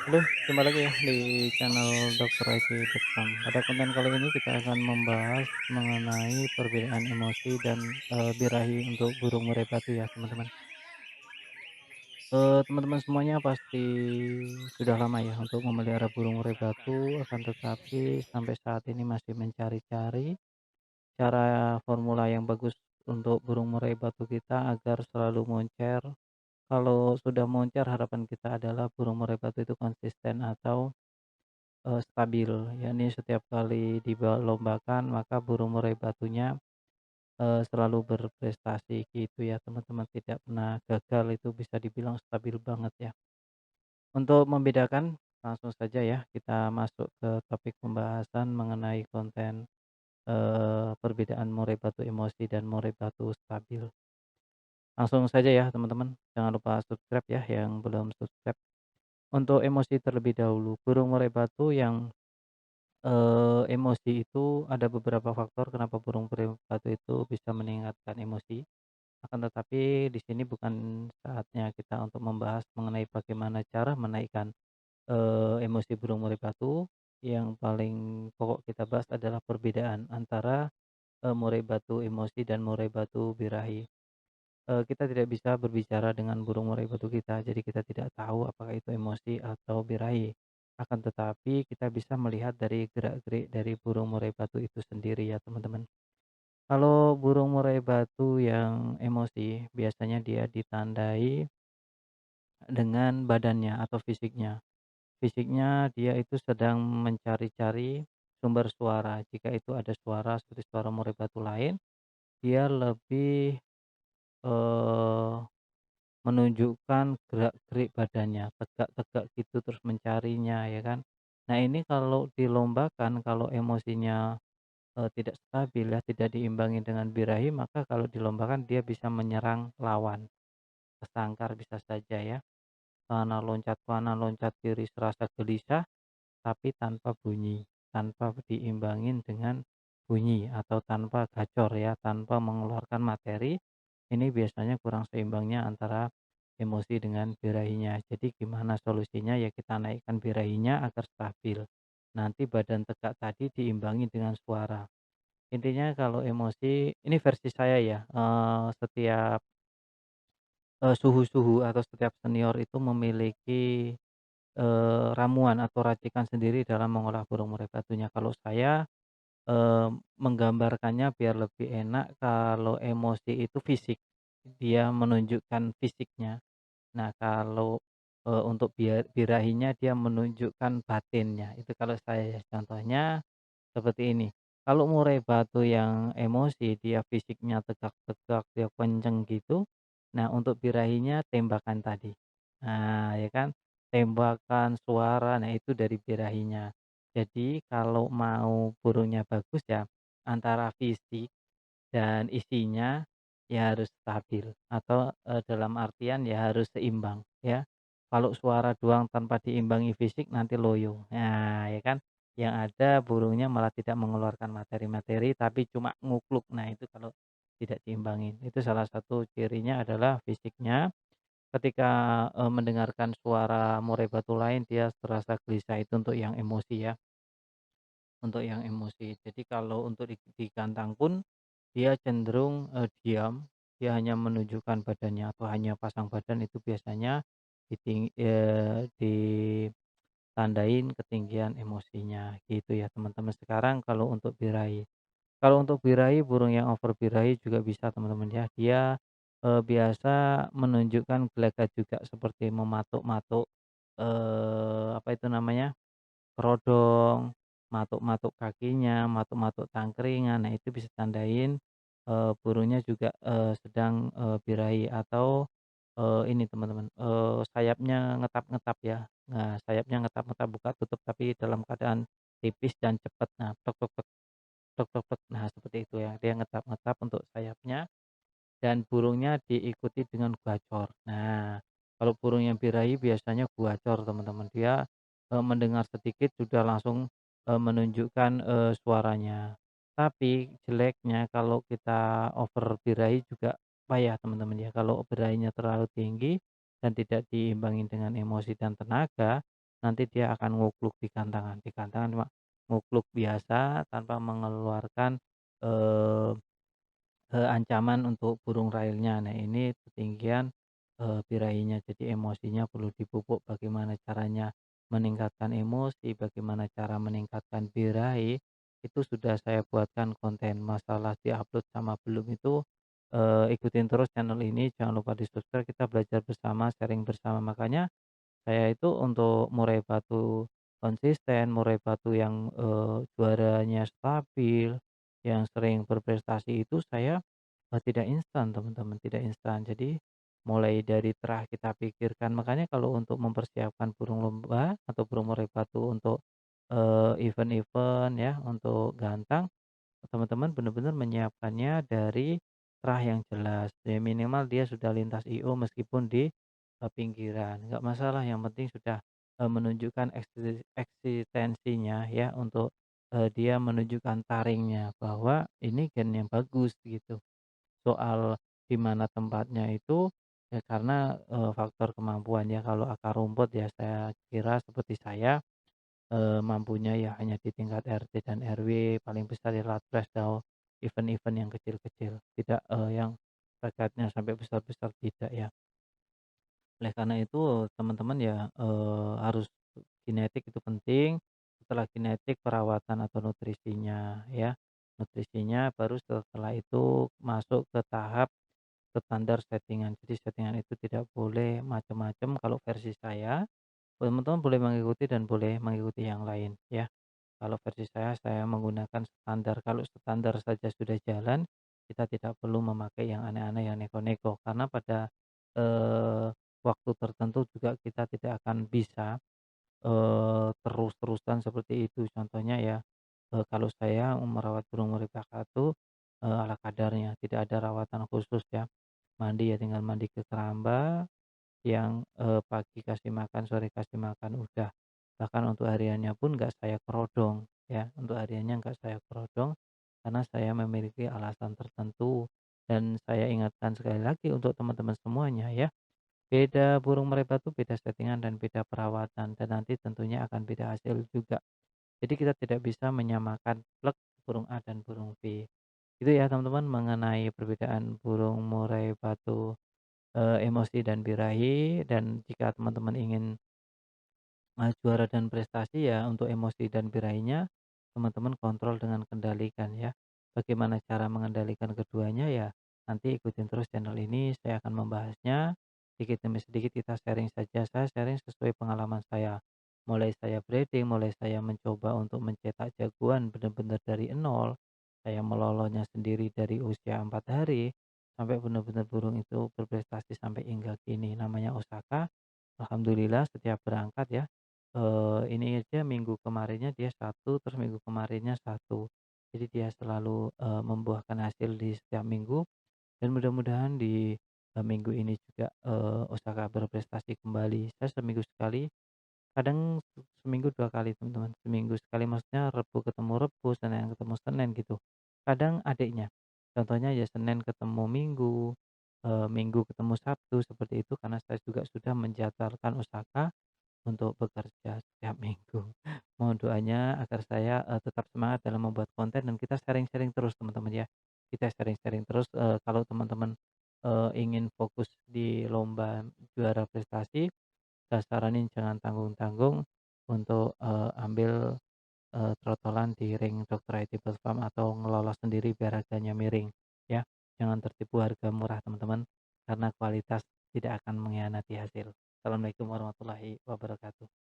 Halo, jumpa lagi ya di channel Dokter IT.com. Pada konten kali ini kita akan membahas mengenai perbedaan emosi dan birahi untuk burung murai batu ya teman-teman. Teman-teman semuanya pasti sudah lama ya untuk memelihara burung murai batu, akan tetapi sampai saat ini masih mencari-cari cara formula yang bagus untuk burung murai batu kita agar selalu moncer. Kalau sudah moncer, harapan kita adalah burung murai batu itu konsisten atau stabil, yakni setiap kali dilombakan maka burung murai batunya, selalu berprestasi gitu ya teman-teman, tidak pernah gagal, itu bisa dibilang stabil banget ya. Untuk membedakan, langsung saja ya kita masuk ke topik pembahasan mengenai konten, perbedaan murai batu emosi dan murai batu stabil. Langsung saja ya teman-teman, jangan lupa subscribe ya yang belum subscribe. Untuk emosi terlebih dahulu, burung murai batu yang emosi itu ada beberapa faktor kenapa burung peri batu itu bisa meningkatkan emosi, akan tetapi di sini bukan saatnya kita untuk membahas mengenai bagaimana cara menaikkan, emosi burung murai batu. Yang paling pokok kita bahas adalah perbedaan antara, murai batu emosi dan murai batu birahi. Kita tidak bisa berbicara dengan burung murai batu kita, jadi kita tidak tahu apakah itu emosi atau birahi. Akan tetapi kita bisa melihat dari gerak-gerik dari burung murai batu itu sendiri ya teman-teman. Kalau burung murai batu yang emosi, biasanya dia ditandai dengan badannya atau fisiknya. Fisiknya dia itu sedang mencari-cari sumber suara. Jika itu ada suara seperti suara murai batu lain, dia lebih, eee menunjukkan gerak-gerik badannya, tegak-tegak gitu terus mencarinya ya kan. Nah ini kalau dilombakan, kalau emosinya, tidak stabil ya, tidak diimbangi dengan birahi, maka kalau dilombakan dia bisa menyerang lawan, kesangkar bisa saja ya, sana loncat kanan, loncat kiri serasa gelisah, tapi tanpa bunyi, tanpa diimbangin dengan bunyi atau tanpa gacor ya, tanpa mengeluarkan materi. Ini biasanya kurang seimbangnya antara emosi dengan birahinya. Jadi gimana solusinya? Ya kita naikkan birahinya agar stabil. Nanti badan tegak tadi diimbangi dengan suara. Intinya kalau emosi, ini versi saya ya, setiap suhu-suhu atau setiap senior itu memiliki ramuan atau racikan sendiri dalam mengolah burung murai batunya. Kalau saya, menggambarkannya biar lebih enak, kalau emosi itu fisik, dia menunjukkan fisiknya. Nah kalau, untuk birahinya dia menunjukkan batinnya, itu kalau saya ya. Contohnya seperti ini, kalau murai batu yang emosi dia fisiknya tegak-tegak, dia kenceng gitu. Nah untuk birahinya tembakan tadi. Nah ya kan, tembakan, suara, nah itu dari birahinya. Jadi kalau mau burungnya bagus ya, antara fisik dan isinya ya harus stabil atau, dalam artian ya harus seimbang ya. Kalau suara doang tanpa diimbangi fisik nanti loyo. Nah ya kan, yang ada burungnya malah tidak mengeluarkan materi-materi tapi cuma ngukluk. Nah itu kalau tidak diimbangin. Itu salah satu cirinya adalah fisiknya. Ketika, mendengarkan suara murai batu lain dia terasa gelisah, itu untuk yang emosi ya, untuk yang emosi. Jadi kalau untuk di kandang pun dia cenderung, diam, dia hanya menunjukkan badannya atau hanya pasang badan, itu biasanya ditandain ketinggian emosinya gitu ya teman-teman. Sekarang kalau untuk birahi. Kalau untuk birahi, burung yang over birahi juga bisa teman-teman ya. Dia, biasa menunjukkan gelagat juga seperti mematuk-matuk, apa itu namanya, kerodong, matuk-matuk kakinya, matuk-matuk tangkringan. Nah itu bisa tandain, burungnya juga, sedang, birahi atau, ini teman-teman, sayapnya ngetap-ngetap ya. Nah sayapnya ngetap-ngetap buka tutup tapi dalam keadaan tipis dan cepat. Nah tok tok tok, tok tok tok. Nah seperti itu ya, dia ngetap-ngetap untuk sayapnya dan burungnya diikuti dengan guacor. Nah, kalau burung yang birahi biasanya guacor teman-teman, dia, mendengar sedikit sudah langsung, menunjukkan, suaranya. Tapi jeleknya kalau kita over birahi juga payah teman-teman ya, kalau birahinya terlalu tinggi dan tidak diimbangi dengan emosi dan tenaga, nanti dia akan ngukluk di kantangan cuma ngukluk biasa tanpa mengeluarkan, eee ancaman untuk burung railnya. Nah, ini ketinggian, birahinya. Jadi emosinya perlu dipupuk bagaimana caranya meningkatkan emosi, bagaimana cara meningkatkan birahi, itu sudah saya buatkan konten. Masalah di-upload sama belum itu, ikutin terus channel ini, jangan lupa di-subscribe, kita belajar bersama, sharing bersama. Makanya saya itu untuk murai batu konsisten, murai batu yang, juaranya stabil, yang sering berprestasi itu saya, tidak instan teman-teman, tidak instan. Jadi mulai dari terah kita pikirkan, makanya kalau untuk mempersiapkan burung lomba atau burung murai batu untuk, event-event ya, untuk gantang, teman-teman benar-benar menyiapkannya dari terah yang jelas, ya minimal dia sudah lintas IO meskipun di, pinggiran, nggak masalah yang penting sudah, menunjukkan eksistensinya ya untuk, dia menunjukkan taringnya bahwa ini gen yang bagus gitu. Soal di mana tempatnya itu, ya karena, faktor kemampuan ya kalau akar rumput ya saya kira seperti saya, mampunya ya hanya di tingkat RT dan RW, paling besar ya Latpres atau event-event yang kecil-kecil, tidak, yang targetnya sampai besar-besar tidak ya. Oleh karena itu teman-teman ya, harus genetik itu penting, setelah genetik perawatan atau nutrisinya ya, nutrisinya baru setelah itu masuk ke tahap standar settingan. Jadi settingan itu tidak boleh macam-macam kalau versi saya, teman-teman boleh mengikuti dan boleh mengikuti yang lain ya. Kalau versi saya menggunakan standar. Kalau standar saja sudah jalan, kita tidak perlu memakai yang aneh-aneh, yang neko-neko. Karena pada, waktu tertentu juga kita tidak akan bisa, terus-terusan seperti itu. Contohnya ya, kalau saya merawat burung murai kakatu, ala kadarnya, tidak ada rawatan khusus ya. Mandi ya tinggal mandi ke keramba, yang, pagi kasih makan, sore kasih makan, udah. Bahkan untuk hariannya pun nggak saya kerodong, ya, untuk hariannya nggak saya kerodong, karena saya memiliki alasan tertentu. Dan saya ingatkan sekali lagi untuk teman-teman semuanya ya, beda burung merpati itu beda settingan dan beda perawatan, dan nanti tentunya akan beda hasil juga. Jadi kita tidak bisa menyamakan plek burung A dan burung B. Itu ya teman-teman mengenai perbedaan burung murai batu, emosi dan birahi, dan jika teman-teman ingin, juara dan prestasi ya untuk emosi dan birahinya, teman-teman kontrol dengan kendalikan ya. Bagaimana cara mengendalikan keduanya ya, nanti ikutin terus channel ini, saya akan membahasnya, sedikit demi sedikit kita sharing saja, saya sharing sesuai pengalaman saya. Mulai saya breeding, mulai saya mencoba untuk mencetak jagoan benar-benar dari nol, saya melolosnya sendiri dari usia 4 hari, sampai benar-benar burung itu berprestasi sampai hingga kini, namanya Osaka. Alhamdulillah setiap berangkat ya, ini aja minggu kemarinnya dia satu, terus minggu kemarinnya satu. Jadi dia selalu, membuahkan hasil di setiap minggu, dan mudah-mudahan di, minggu ini juga, Osaka berprestasi kembali. Saya seminggu sekali, kadang seminggu 2 kali teman-teman, seminggu sekali maksudnya Rebo ketemu Rebo, Senin ketemu Senin gitu. Kadang adiknya, contohnya ya Senin ketemu Minggu, Minggu ketemu Sabtu, seperti itu karena saya juga sudah menjadwalkan Osaka untuk bekerja setiap minggu. Mohon doanya agar saya, tetap semangat dalam membuat konten dan kita sharing-sharing terus teman-teman ya. Kita sharing-sharing terus, kalau teman-teman, ingin fokus di lomba juara prestasi, saya saranin jangan tanggung-tanggung untuk, ambil, trotolan di ring Dr. Edible Farm atau ngelola sendiri biar harganya miring ya. Jangan tertipu harga murah teman-teman, karena kualitas tidak akan mengkhianati hasil. Assalamualaikum warahmatullahi wabarakatuh.